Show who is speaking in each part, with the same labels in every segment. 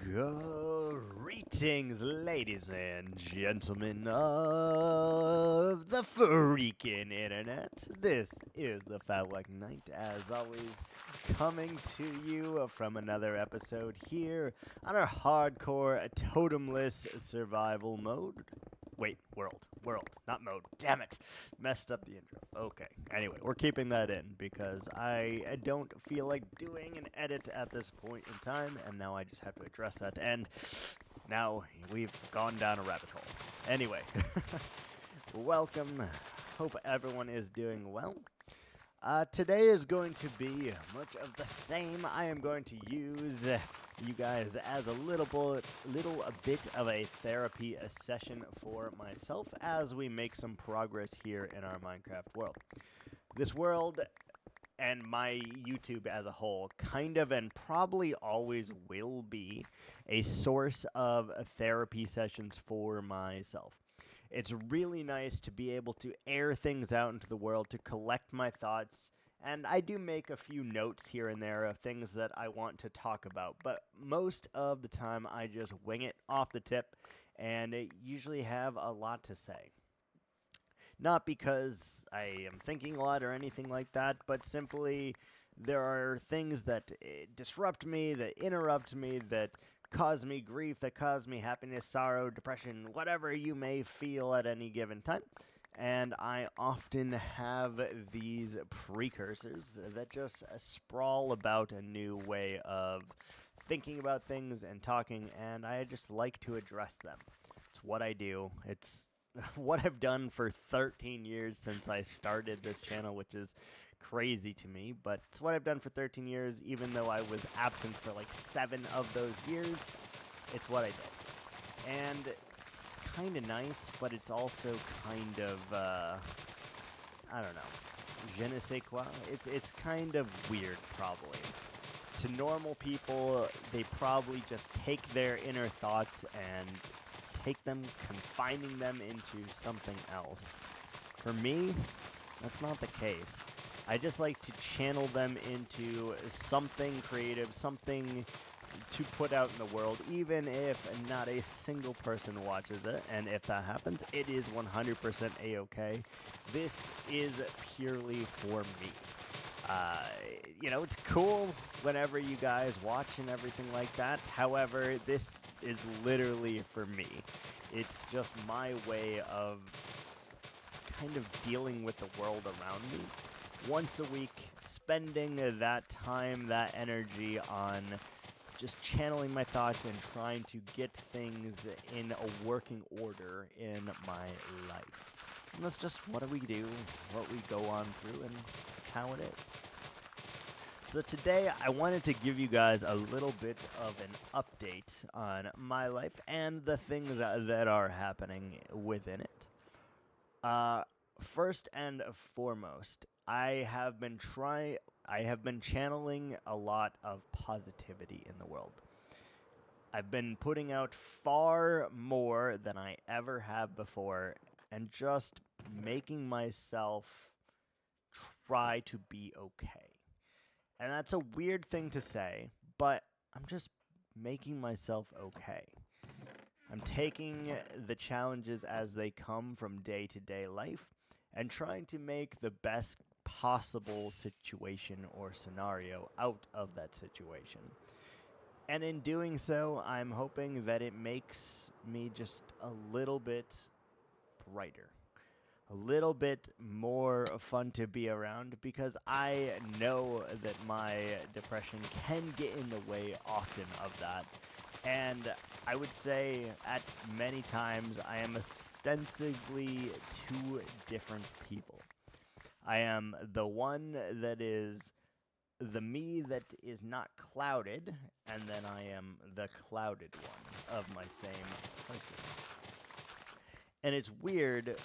Speaker 1: Greetings, ladies and gentlemen of the freaking internet. This is the Fat White Knight, as always, coming to you from another episode here on our hardcore totemless survival mode. Wait, world, not mode. Damn it, messed up the intro. Okay, anyway, we're keeping that in because I don't feel like doing an edit at this point in time, and now I just have to address that, and now we've gone down a rabbit hole. Anyway, welcome. Hope everyone is doing well. Today is going to be much of the same. I am going to use you guys as a little bit of a therapy session for myself as we make some progress here in our Minecraft world. This world and my YouTube as a whole kind of and probably always will be a source of therapy sessions for myself. It's really nice to be able to air things out into the world, to collect my thoughts, and I do make a few notes here and there of things that I want to talk about, but most of the time I just wing it off the tip, and I usually have a lot to say. Not because I am thinking a lot or anything like that, but simply there are things that disrupt me, that interrupt me, that cause me grief, that cause me happiness, sorrow, depression, whatever you may feel at any given time. And I often have these precursors that just sprawl about a new way of thinking about things and talking, and I just like to address them. It's what I do. It's what I've done for 13 years since I started this channel, which is crazy to me, but it's what I've done for 13 years, even though I was absent for like 7 of those years. It's what I did. And it's kind of nice, but it's also kind of, I don't know, je ne sais quoi. It's kind of weird, probably. To normal people, they probably just take their inner thoughts and take them, confining them into something else. For me, that's not the case. I just like to channel them into something creative, something to put out in the world, even if not a single person watches it. And if that happens, it is 100% a-okay. This is purely for me. It's cool whenever you guys watch and everything like that. However, this is literally for me. It's just my way of kind of dealing with the world around me. Once a week, spending that time, that energy on just channeling my thoughts and trying to get things in a working order in my life. And that's just what we do, what we go on through, and that's how it is. So today, I wanted to give you guys a little bit of an update on my life and the things that are happening within it. First and foremost, I have been channeling a lot of positivity in the world. I've been putting out far more than I ever have before, and just making myself try to be okay. And that's a weird thing to say, but I'm just making myself okay. I'm taking the challenges as they come from day-to-day life and trying to make the best possible situation or scenario out of that situation. And in doing so, I'm hoping that it makes me just a little bit brighter, a little bit more fun to be around, because I know that my depression can get in the way often of that. And I would say at many times I am ostensibly 2 different people. I am the one that is the me that is not clouded, and then I am the clouded one of my same person. And it's weird,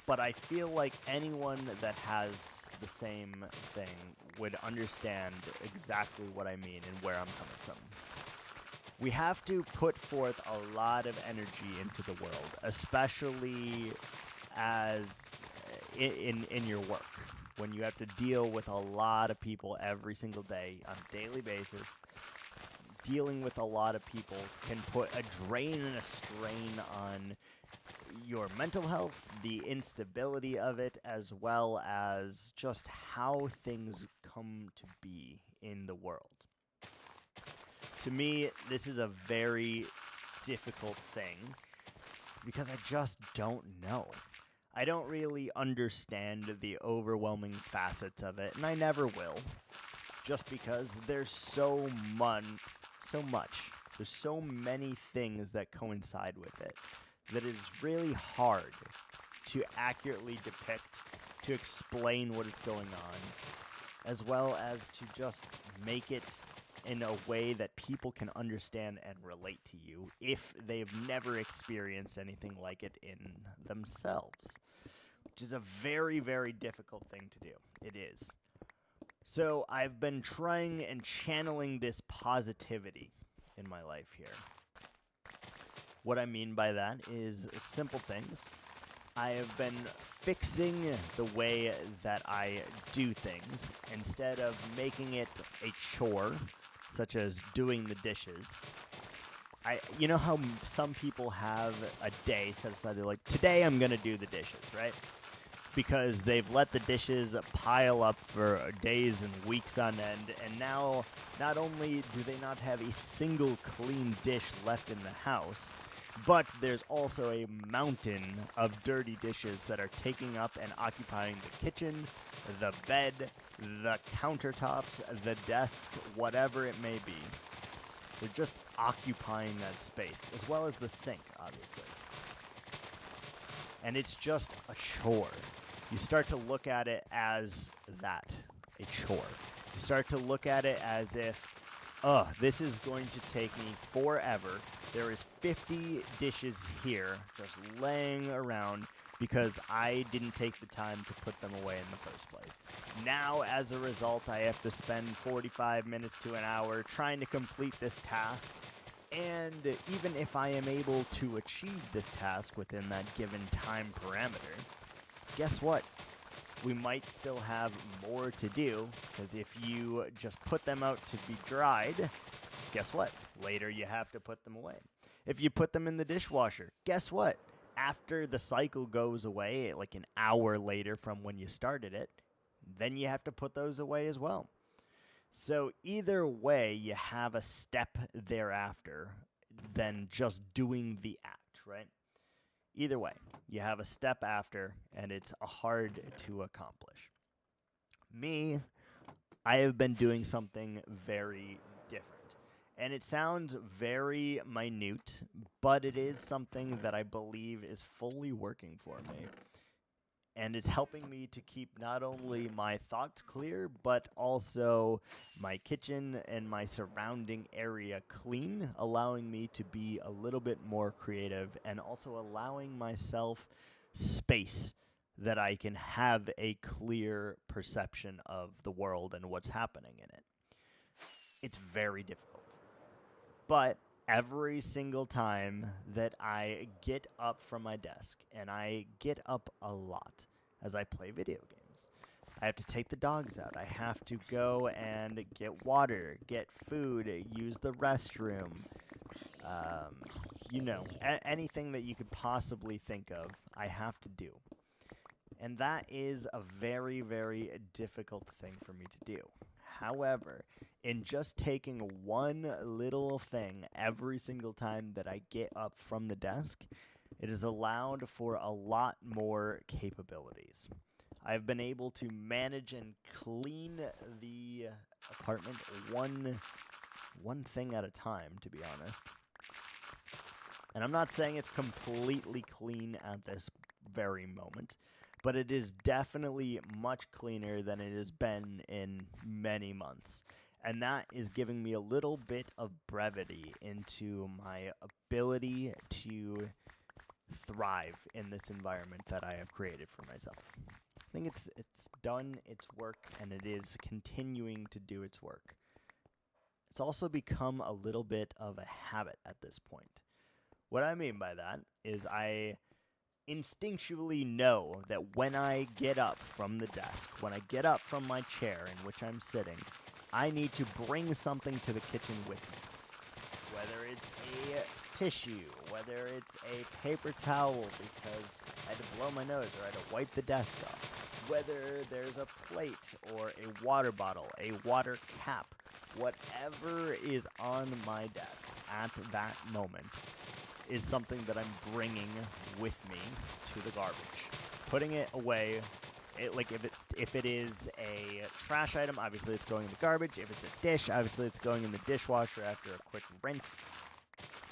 Speaker 1: but I feel like anyone that has the same thing would understand exactly what I mean and where I'm coming from. We have to put forth a lot of energy into the world, especially as in your work, when you have to deal with a lot of people every single day on a daily basis, dealing with a lot of people can put a drain and a strain on your mental health, the instability of it, as well as just how things come to be in the world. To me, this is a very difficult thing because I just don't know. I don't really understand the overwhelming facets of it, and I never will, just because there's so much, there's so many things that coincide with it that it is really hard to accurately depict, to explain what is going on, as well as to just make it in a way that people can understand and relate to you if they've never experienced anything like it in themselves, which is a very, very difficult thing to do. It is. So I've been trying and channeling this positivity in my life here. What I mean by that is simple things. I have been fixing the way that I do things instead of making it a chore, such as doing the dishes. You know how some people have a day set aside, they're like, today I'm going to do the dishes, right? Because they've let the dishes pile up for days and weeks on end, and now not only do they not have a single clean dish left in the house, but there's also a mountain of dirty dishes that are taking up and occupying the kitchen, the bed, the countertops, the desk, whatever it may be. They're just occupying that space, as well as the sink, obviously. And it's just a chore. You start to look at it as that, a chore. You start to look at it as if, this is going to take me forever. There is 50 dishes here just laying around because I didn't take the time to put them away in the first place. Now, as a result, I have to spend 45 minutes to an hour trying to complete this task. And even if I am able to achieve this task within that given time parameter, guess what? We might still have more to do, because if you just put them out to be dried, guess what? Later you have to put them away. If you put them in the dishwasher, guess what? After the cycle goes away, like an hour later from when you started it, then you have to put those away as well. So either way, you have a step thereafter than just doing the act, right? Either way, you have a step after, and it's hard to accomplish. Me, I have been doing something very different. And it sounds very minute, but it is something that I believe is fully working for me. And it's helping me to keep not only my thoughts clear, but also my kitchen and my surrounding area clean, allowing me to be a little bit more creative and also allowing myself space that I can have a clear perception of the world and what's happening in it. It's very difficult. But every single time that I get up from my desk, and I get up a lot as I play video games, I have to take the dogs out. I have to go and get water, get food, use the restroom, anything that you could possibly think of, I have to do. And that is a very, very difficult thing for me to do. However, in just taking one little thing every single time that I get up from the desk, it has allowed for a lot more capabilities. I've been able to manage and clean the apartment one thing at a time, to be honest. And I'm not saying it's completely clean at this very moment, but it is definitely much cleaner than it has been in many months. And that is giving me a little bit of brevity into my ability to thrive in this environment that I have created for myself. I think it's done its work, and it is continuing to do its work. It's also become a little bit of a habit at this point. What I mean by that is I instinctually know that when I get up from the desk, when I get up from my chair in which I'm sitting, I need to bring something to the kitchen with me. whether it's a tissue, whether it's a paper towel because I had to blow my nose or I had to wipe the desk off, whether there's a plate or a water bottle, a water cap, whatever is on my desk at that moment is something that I'm bringing with me to the garbage. Putting it away, if it is a trash item, obviously it's going in the garbage. If it's a dish, obviously it's going in the dishwasher after a quick rinse.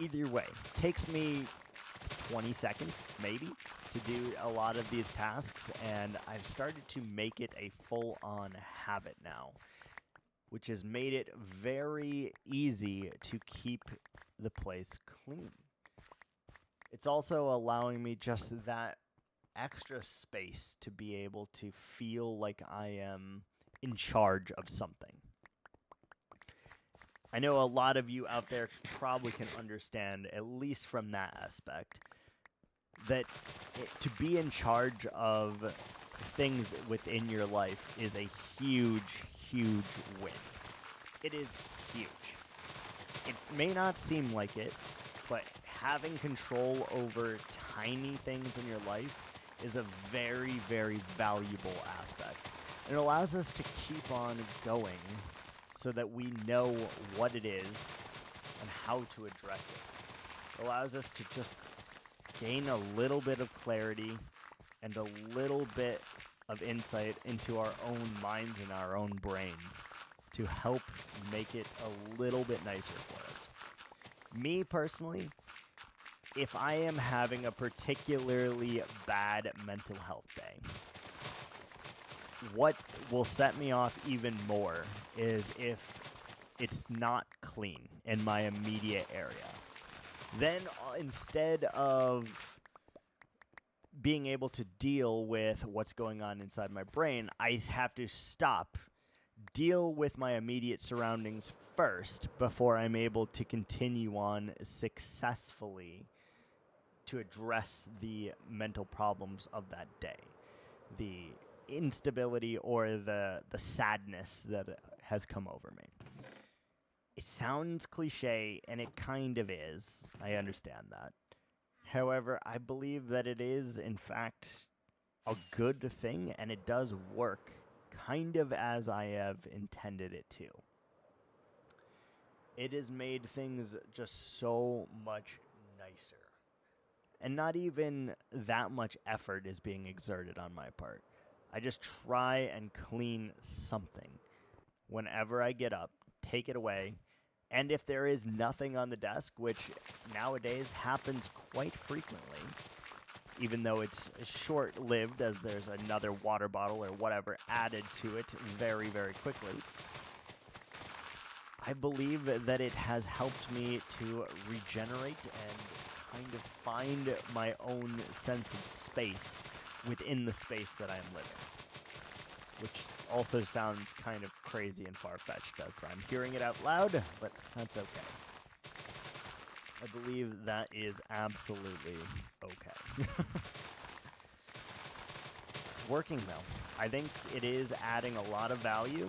Speaker 1: Either way, takes me 20 seconds, maybe, to do a lot of these tasks, and I've started to make it a full-on habit now, which has made it very easy to keep the place clean. It's also allowing me just that extra space to be able to feel like I am in charge of something. I know a lot of you out there probably can understand, at least from that aspect, that to be in charge of things within your life is a huge, huge win. It is huge. It may not seem like it, but having control over tiny things in your life is a very, very valuable aspect. It allows us to keep on going so that we know what it is and how to address it. It allows us to just gain a little bit of clarity and a little bit of insight into our own minds and our own brains to help make it a little bit nicer for us. Me personally, if I am having a particularly bad mental health day, what will set me off even more is if it's not clean in my immediate area. Then instead of being able to deal with what's going on inside my brain, I have to stop, deal with my immediate surroundings first before I'm able to continue on successfully to address the mental problems of that day. The instability or the sadness that has come over me. It sounds cliche, and it kind of is. I understand that. However, I believe that it is, in fact, a good thing, and it does work kind of as I have intended it to. It has made things just so much nicer. And not even that much effort is being exerted on my part. I just try and clean something whenever I get up, take it away, and if there is nothing on the desk, which nowadays happens quite frequently, even though it's short-lived as there's another water bottle or whatever added to it very, very quickly, I believe that it has helped me to regenerate and kind of find my own sense of space within the space that I am living, which also sounds kind of crazy and far-fetched as I'm hearing it out loud, but that's okay. I believe that is absolutely okay. It's working, though. I think it is adding a lot of value,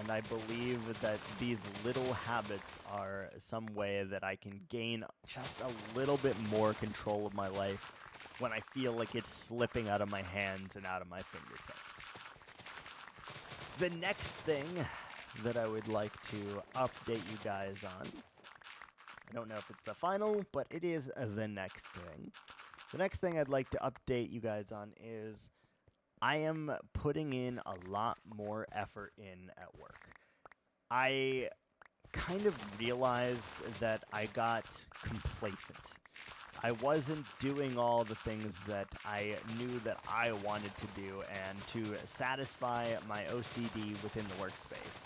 Speaker 1: and I believe that these little habits are some way that I can gain just a little bit more control of my life when I feel like it's slipping out of my hands and out of my fingertips. The next thing that I would like to update you guys on, I don't know if it's the final, but it is the next thing. The next thing I'd like to update you guys on is I am putting in a lot more effort in at work. I kind of realized that I got complacent. I wasn't doing all the things that I knew that I wanted to do and to satisfy my OCD within the workspace.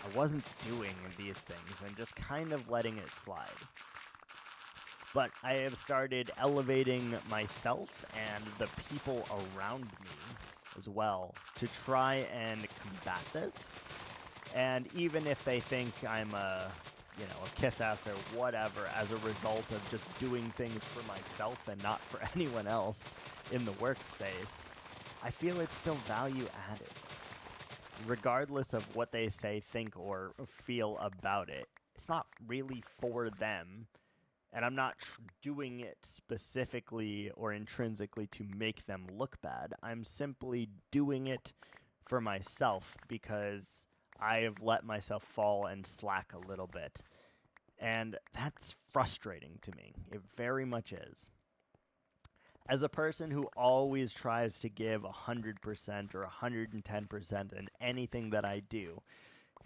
Speaker 1: I wasn't doing these things and just kind of letting it slide. But I have started elevating myself and the people around me as well to try and combat this. And even if they think I'm a kiss ass or whatever as a result of just doing things for myself and not for anyone else in the workspace, I feel it's still value added. Regardless of what they say, think, or feel about it, it's not really for them, and I'm not doing it specifically or intrinsically to make them look bad. I'm simply doing it for myself because I have let myself fall and slack a little bit. And that's frustrating to me. It very much is. As a person who always tries to give 100% or 110% in anything that I do,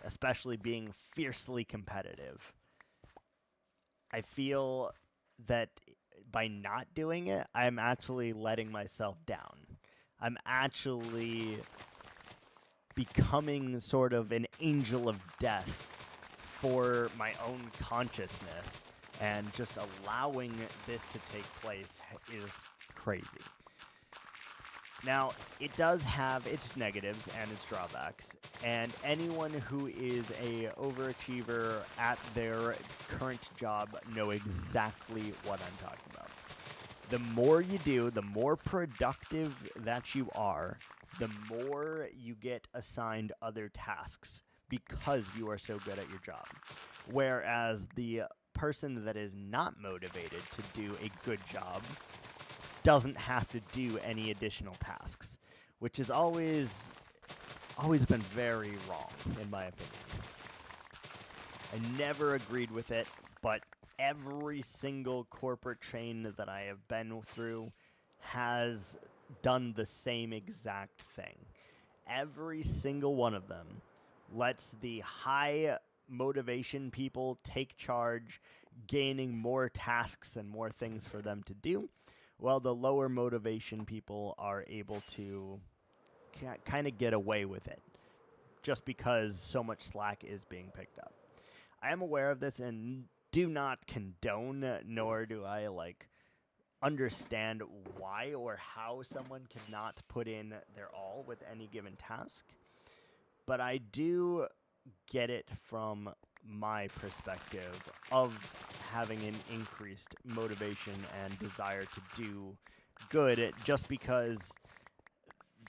Speaker 1: especially being fiercely competitive, I feel that by not doing it, I'm actually letting myself down. I'm actually becoming sort of an angel of death for my own consciousness, and just allowing this to take place is crazy. Now, it does have its negatives and its drawbacks, and anyone who is a overachiever at their current job know exactly what I'm talking about. The more you do, the more productive that you are, the more you get assigned other tasks because you are so good at your job. Whereas the person that is not motivated to do a good job doesn't have to do any additional tasks, which has always been very wrong, in my opinion. I never agreed with it, but every single corporate chain that I have been through has done the same exact thing. Every single one of them lets the high motivation people take charge, gaining more tasks and more things for them to do, while the lower motivation people are able to kind of get away with it just because so much slack is being picked up. I am aware of this and do not condone, nor do I understand why or how someone cannot put in their all with any given task. But I do get it from my perspective of having an increased motivation and desire to do good, just because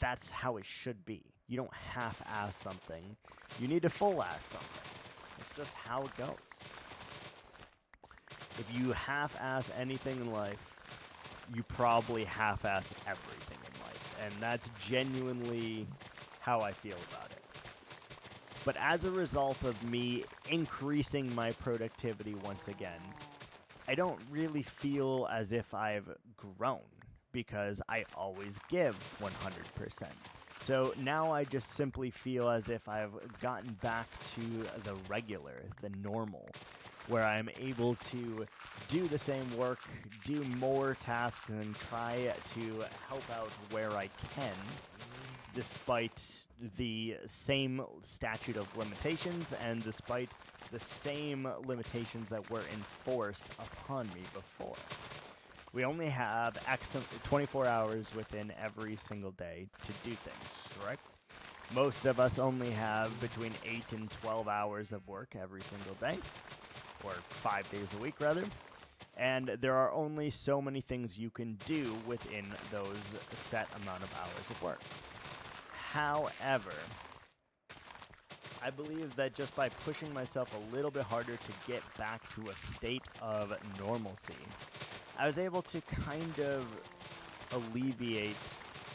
Speaker 1: that's how it should be. You don't half-ass something. You need to full-ass something. It's just how it goes. If you half-ass anything in life, you probably half-ass everything in life. And that's genuinely how I feel about it. But as a result of me increasing my productivity once again, I don't really feel as if I've grown, because I always give 100%. So now I just simply feel as if I've gotten back to the regular, the normal, where I'm able to do the same work, do more tasks, and try to help out where I can, despite the same statute of limitations and despite the same limitations that were enforced upon me before. We only have 24 hours within every single day to do things, correct? Most of us only have between 8 and 12 hours of work every single day, or 5 days a week, rather. And there are only so many things you can do within those set amount of hours of work. However, I believe that just by pushing myself a little bit harder to get back to a state of normalcy, I was able to kind of alleviate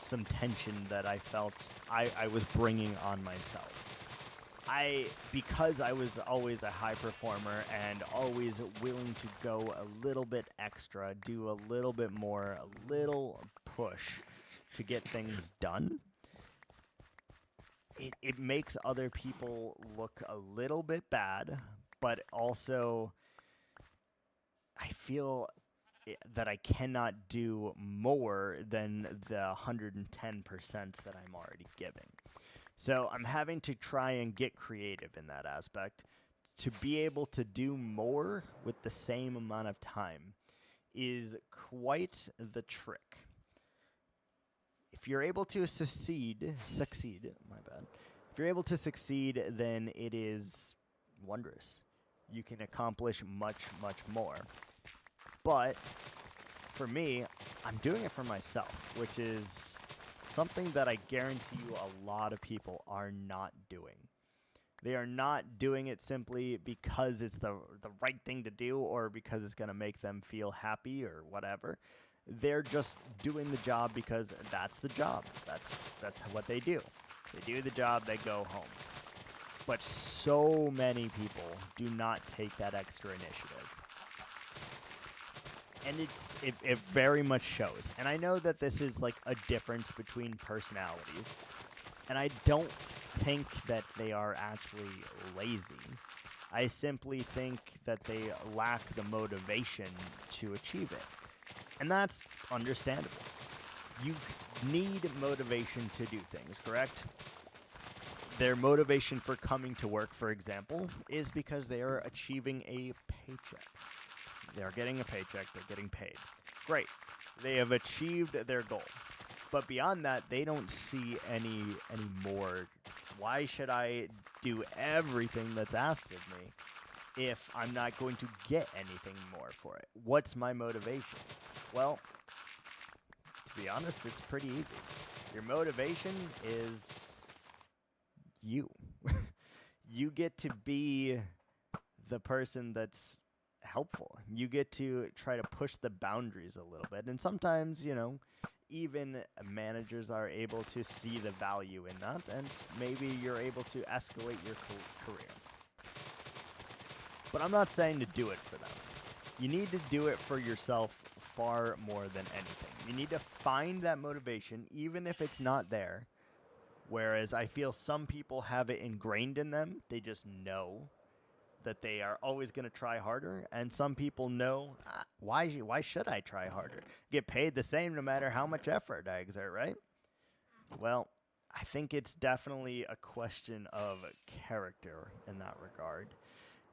Speaker 1: some tension that I felt I was bringing on myself. Because I was always a high performer and always willing to go a little bit extra, do a little bit more, a little push to get things done, it makes other people look a little bit bad, but also I feel that I cannot do more than the 110% that I'm already giving. So I'm having to try and get creative in that aspect. To be able to do more with the same amount of time is quite the trick. If you're able to succeed, my bad. If you're able to succeed, then it is wondrous. You can accomplish much, much more. But for me, I'm doing it for myself, which is something that I guarantee you a lot of people are not doing. They are not doing it simply because it's the right thing to do or because it's going to make them feel happy or whatever. They're just doing the job because that's the job. That's what they do. They do the job, they go home. But so many people do not take that extra initiative. And it very much shows. And I know that this is like a difference between personalities. And I don't think that they are actually lazy. I simply think that they lack the motivation to achieve it. And that's understandable. You need motivation to do things, correct? Their motivation for coming to work, for example, is because they are achieving a paycheck. They're getting a paycheck, they're getting paid. Great. They have achieved their goal. But beyond that, they don't see any more. Why should I do everything that's asked of me if I'm not going to get anything more for it? What's my motivation? Well, to be honest, it's pretty easy. Your motivation is you. You get to be the person that's helpful. You get to try to push the boundaries a little bit. And sometimes, even managers are able to see the value in that, and maybe you're able to escalate your career. But I'm not saying to do it for them. You need to do it for yourself far more than anything. You need to find that motivation, even if it's not there. Whereas I feel some people have it ingrained in them. They just know that they are always going to try harder, and some people know, why should I try harder? Get paid the same no matter how much effort I exert, right? Well, I think it's definitely a question of character in that regard,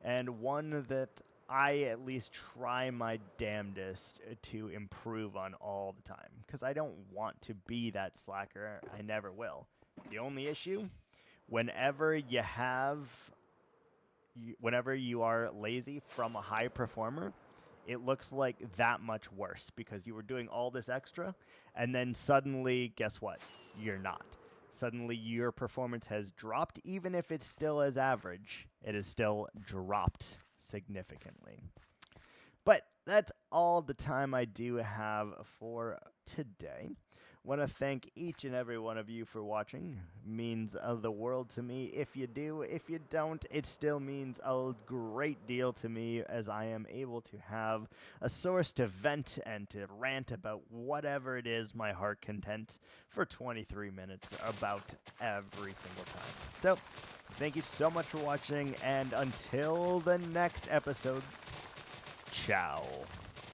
Speaker 1: and one that I at least try my damnedest to improve on all the time, because I don't want to be that slacker. I never will. The only issue, whenever you are lazy from a high performer, it looks like that much worse because you were doing all this extra, and then suddenly, guess what? You're not. Suddenly, your performance has dropped. Even if it's still as average, it has still dropped significantly. But that's all the time I do have for today. Want to thank each and every one of you for watching. Means the world to me. If you do, if you don't, it still means a great deal to me, as I am able to have a source to vent and to rant about whatever it is my heart content for 23 minutes about every single time. So, thank you so much for watching, and until the next episode, ciao.